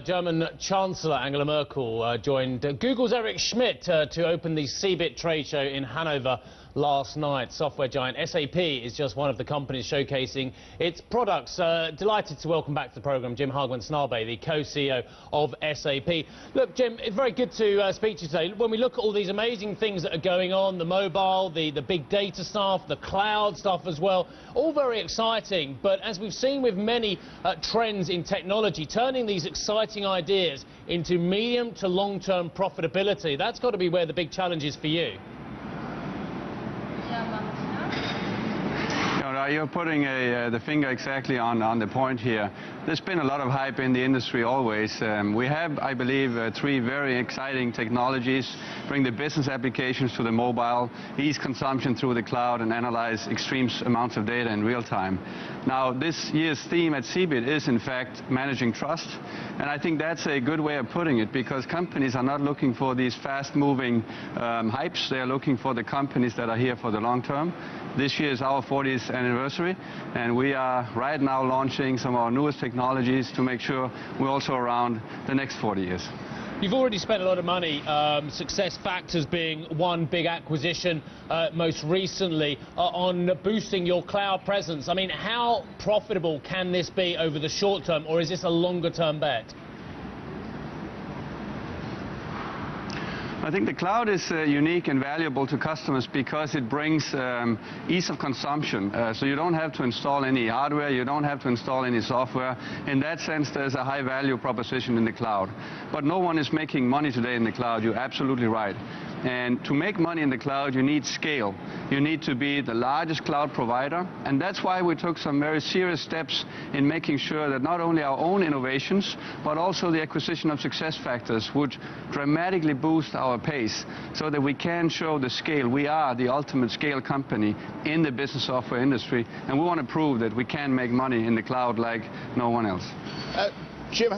German Chancellor Angela Merkel joined Google's Eric Schmidt to open the CeBIT trade show in Hanover last night. Software giant SAP is just one of the companies showcasing its products. Delighted to welcome back to the programme Jim Hagemann-Snabe, the co-CEO of SAP. Look, Jim, it's very good to speak to you today. When we look at all these amazing things that are going on, the mobile, the big data stuff, the cloud stuff as well, all very exciting. But as we've seen with many trends in technology, turning these exciting ideas into medium to long-term profitability, that's got to be where the big challenge is for you. You're putting the finger exactly on the point here. There's been a lot of hype in the industry always. We have, I believe, three very exciting technologies: bring the business applications to the mobile, ease consumption through the cloud, and analyze extreme amounts of data in real time. Now, this year's theme at CeBIT is, in fact, managing trust. And I think that's a good way of putting it, because companies are not looking for these fast-moving hypes. They're looking for the companies that are here for the long term. This year is our 40th anniversary, and we are right now launching some of our newest technologies to make sure we're also around the next 40 years. You've already spent a lot of money, SuccessFactors being one big acquisition most recently, on boosting your cloud presence. I mean, how profitable can this be over the short term, or is this a longer term bet? I think the cloud is unique and valuable to customers because it brings ease of consumption. So you don't have to install any hardware, you don't have to install any software. In that sense, there's a high value proposition in the cloud. But no one is making money today in the cloud. You're absolutely right. And to make money in the cloud, you need scale. You need to be the largest cloud provider. And that's why we took some very serious steps in making sure that not only our own innovations, but also the acquisition of SuccessFactors would dramatically boost our pace so that we can show the scale. We are the ultimate scale company in the business software industry. And we want to prove that we can make money in the cloud like no one else. Jim,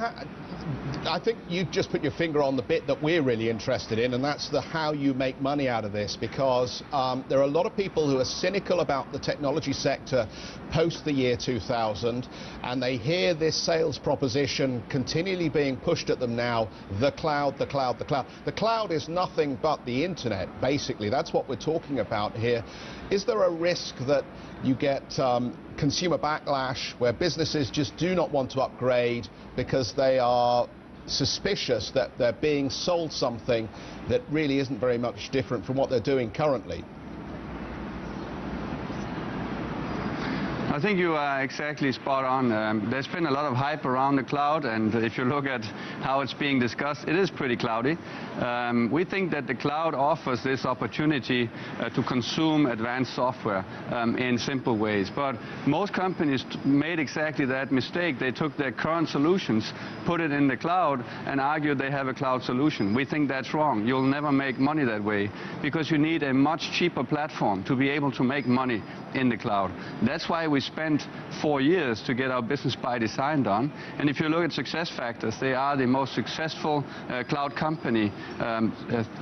I think you just put your finger on the bit that we're really interested in, and that's the how you make money out of this, because there are a lot of people who are cynical about the technology sector post the year 2000, and they hear this sales proposition continually being pushed at them now: the cloud, the cloud, the cloud. The cloud is nothing but the internet, basically. That's what we're talking about here. Is there a risk that you get consumer backlash where businesses just do not want to upgrade because they are suspicious that they're being sold something that really isn't very much different from what they're doing currently? I think you are exactly spot on. There's been a lot of hype around the cloud, and if you look at how it's being discussed, it is pretty cloudy. We think that the cloud offers this opportunity to consume advanced software in simple ways. But most companies made exactly that mistake. They took their current solutions, put it in the cloud, and argued they have a cloud solution. We think that's wrong. You'll never make money that way, because you need a much cheaper platform to be able to make money in the cloud. That's why we spent 4 years to get our business by design done. And if you look at SuccessFactors, they are the most successful cloud company.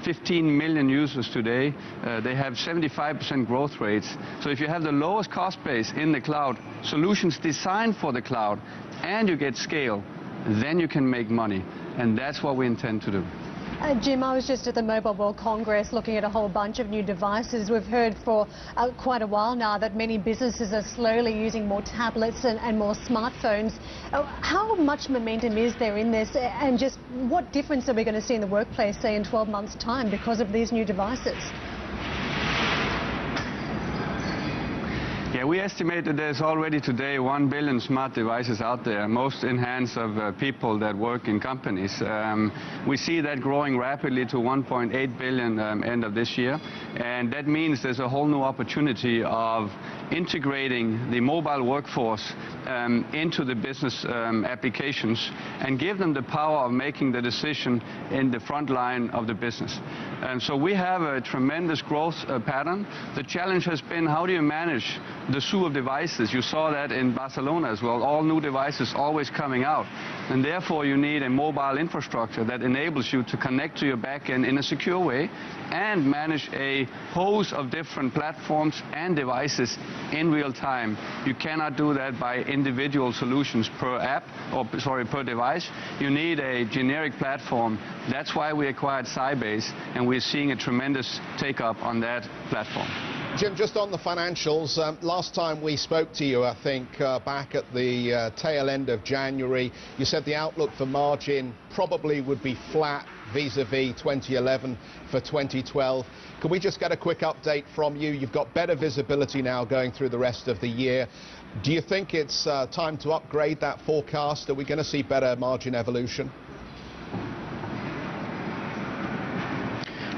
15 million users today. They have 75% growth rates. So if you have the lowest cost base in the cloud, solutions designed for the cloud, and you get scale, then you can make money. And that's what we intend to do. Jim, I was just at the Mobile World Congress looking at a whole bunch of new devices. We've heard for quite a while now that many businesses are slowly using more tablets and more smartphones. How much momentum is there in this, and just what difference are we going to see in the workplace, say, in 12 months' time because of these new devices? Yeah, we estimate that there's already today 1 billion smart devices out there, most in hands of people that work in companies. We see that growing rapidly to 1.8 billion end of this year, and that means there's a whole new opportunity of integrating the mobile workforce into the business applications and give them the power of making the decision in the front line of the business. And so we have a tremendous growth pattern. The challenge has been, how do you manage the zoo of devices? You saw that in Barcelona as well, all new devices always coming out. And therefore you need a mobile infrastructure that enables you to connect to your backend in a secure way and manage a host of different platforms and devices in real time. You cannot do that by individual solutions per app, or per device. You need a generic platform. That's why we acquired Sybase, and we're seeing a tremendous take-up on that platform. Jim, just on the financials, last time we spoke to you, I think, back at the tail end of January, you said the outlook for margin probably would be flat vis-a-vis 2011 for 2012. Can we just get a quick update from you? You've got better visibility now going through the rest of the year. Do you think it's time to upgrade that forecast? Are we going to see better margin evolution?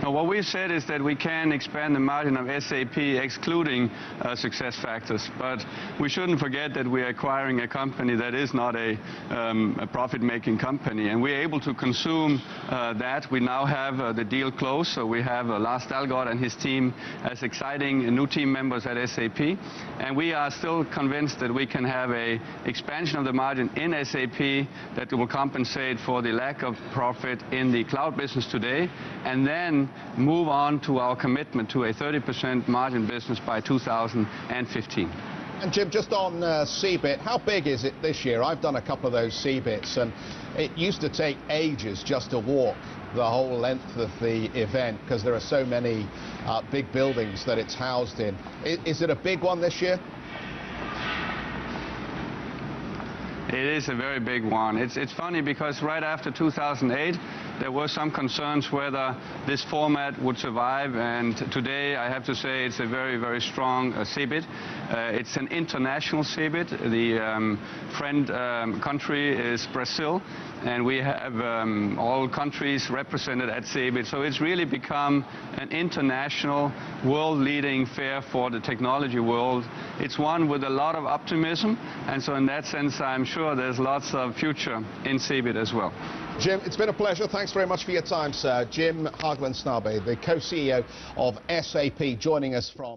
Now, what we've said is that we can expand the margin of SAP excluding success factors, but we shouldn't forget that we're acquiring a company that is not a profit-making company, and we're able to consume that. We now have the deal closed, so we have Lars Dalgaard and his team as exciting new team members at SAP, and we are still convinced that we can have a expansion of the margin in SAP that will compensate for the lack of profit in the cloud business today, and then move on to our commitment to a 30% margin business by 2015. And Jim, just on CeBIT, how big is it this year? I've done a couple of those CeBITs, and it used to take ages just to walk the whole length of the event because there are so many big buildings that it's housed in. Is it a big one this year? It is a very big one. It's funny because right after 2008, there were some concerns whether this format would survive, and today I have to say it's a very, very strong CeBIT. It's an international CeBIT. The friend country is Brazil, and we have all countries represented at CeBIT. So it's really become an international, world-leading fair for the technology world. It's one with a lot of optimism, and so in that sense, I'm sure there's lots of future in CeBIT as well. Jim, it's been a pleasure. Thanks very much for your time, sir. Jim Hagemann Snabe, the co-CEO of SAP, joining us from